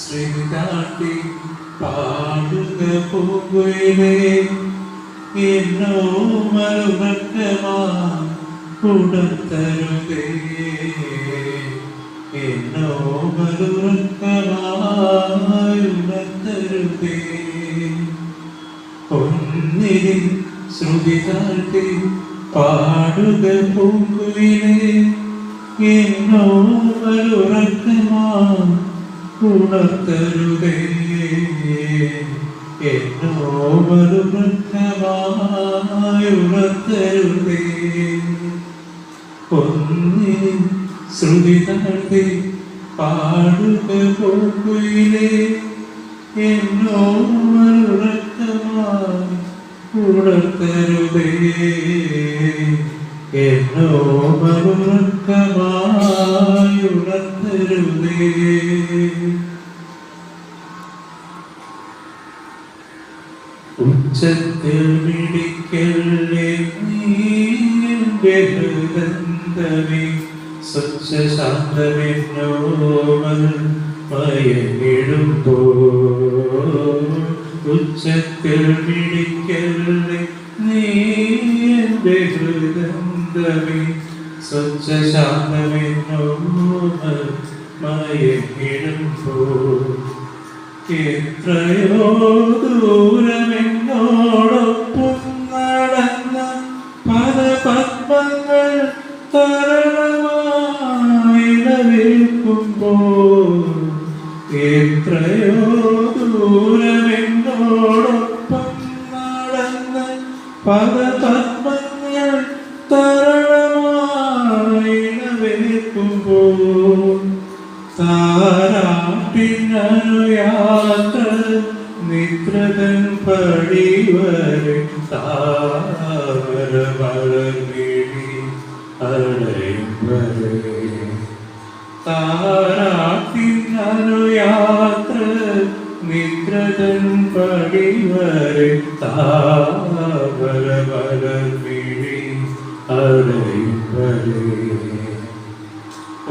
ശ്രീതാട്ടി പാടുക പൂങ്കുയിലേ എന്നോ മറുപക്കമാ ഉണർത്തരുതേ എന്നോ മറുപക്കമായി ഉണർത്തരുതേ ഒന്നിരി ശ്രുതി താഴ്ത്തി പാടുക പൂങ്കുയിലേ എന്നോ മറുപക്കമായി ഉണർത്തരുതേ എന്നോ മറുപക്കമായി ഉണർത്തരുതേ ഒന്നിരി ശ്രുതി താഴ്ത്തി പാടുക പൂങ്കുയിലേ എന്നോ മറുപക്കമായി ഉണർത്തരുതേ എന്നോ മറുപക്കമായി ഉണർത്തരുതേ. ഉച്ചത്തിൽ പിടിക്കല്ലേ നീന്റെ ഹൃദന്തമേ സ്വച്ഛശാന്തമെന്നോമൽ മയങ്ങിടുമ്പോ ഉച്ചത്തിൽ പിടിക്കല്ലേ നീന്റെ ഹൃദന്തമേ സ്വച്ഛശാന്തമെന്നോമൽ മയങ്ങിടുമ്പോ എത്രയോ ദൂരമെന്നോടൊപ്പം നടന്ന പല പത്മങ്ങൾ തരണമായി നിൽക്കുമ്പോൾ എത്രയോ ദൂരമെന്നോടൊപ്പം നടന്ന പല പത്മങ്ങൾ തരണമായി നിൽക്കുമ്പോൾ താരാട്ടിനു യാത്ര നിദ്രതൻ പടിവരെ താമര മലർമിഴി അടയും വരെ താരാട്ടിനു യാത്ര നിദ്രതൻ പടിവരെ താമര മലർമിഴി അടയും വരെ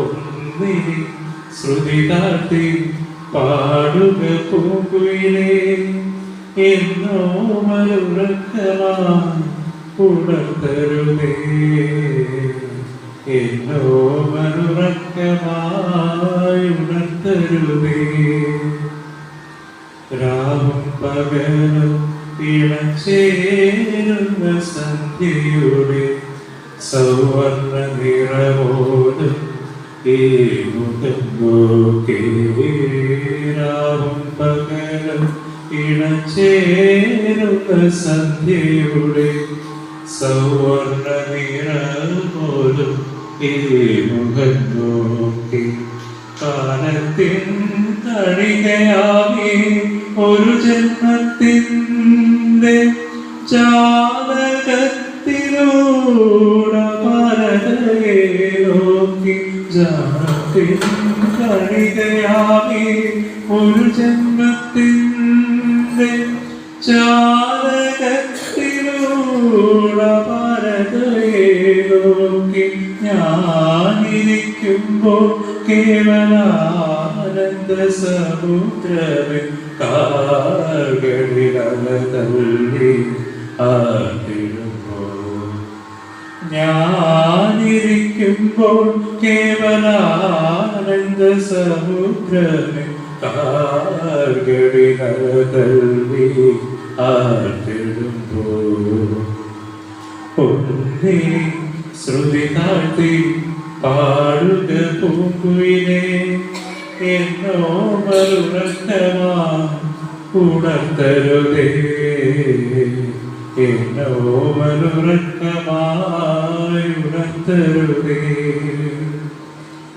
ഒന്നിരി ശ്രുതി താഴ്ത്തി പാടുക പൂങ്കുയിലേ എന്നോ മറുപക്കമായി ഉണർത്തരുതേ എന്നോ മറുപക്കമായി ഉണർത്തരുതേ. രാവും പകലും ഇണചേരുന്ന സന്ധ്യയുടെ സൗവർണ്ണ നിറമോടും രാവും പകലും ഇണചേരുന്ന സന്ധ്യയുടെ സൗവർണ്ണ നിറമോലും ഈ മുഖം നോക്കി കാലത്തിൻ കണികയാകി ഒരു ജന്മത്തിൻ്റെ ജാതകത്തിലൂടെ പരതയെ നോക്കി കണികയാകി ഒരു ജന്മത്തിൻ്റെ ജാതകത്തിലൂടെ പരതയെ നോക്കി ഞാനിരിക്കുമ്പോൾ കേവലാനന്ദ സമുദ്രമേ കാർകളിലല തള്ളി ആടിടുമ്പോൾ ഞാനിരിക്കുമ്പോൾ കേവലാനന്ദ സമുദ്രമേ കാർകളിലല തള്ളി ആടിടുമ്പോൾ ഒന്നേ ശ്രുതി താഴ്ത്തി പാടുക പൂങ്കുയിലേ എന്നോ മറുപക്കമായി ഉണർത്തരുതേ എന്നോ മറുപക്കമായി ഉണർത്തരുതേ.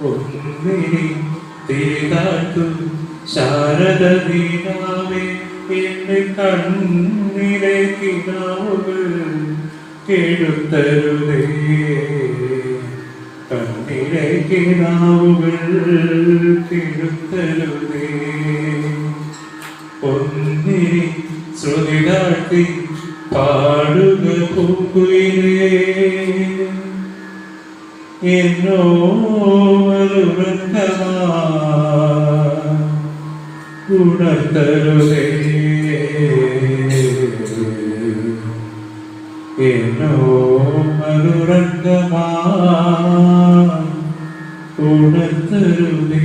ഒന്നിനി തിരിതാഴ്ത്തു ശാരദ ദീനാവേ എന്റെ കണ്ണിലെ കിനാവുകൾ കെടുത്തരുതേ കണ്ണിലെ കിനാവുകൾ കെടുത്തരുതേ. ഒന്നിനി ശ്രുതി താഴ്ത്തി പാടുക പൂങ്കുയിലേ എന്നോ മറുപക്കമായി ഉണർത്തരുതേ എന്നോ മറുറക്കമാ ഉണർത്തരുതേ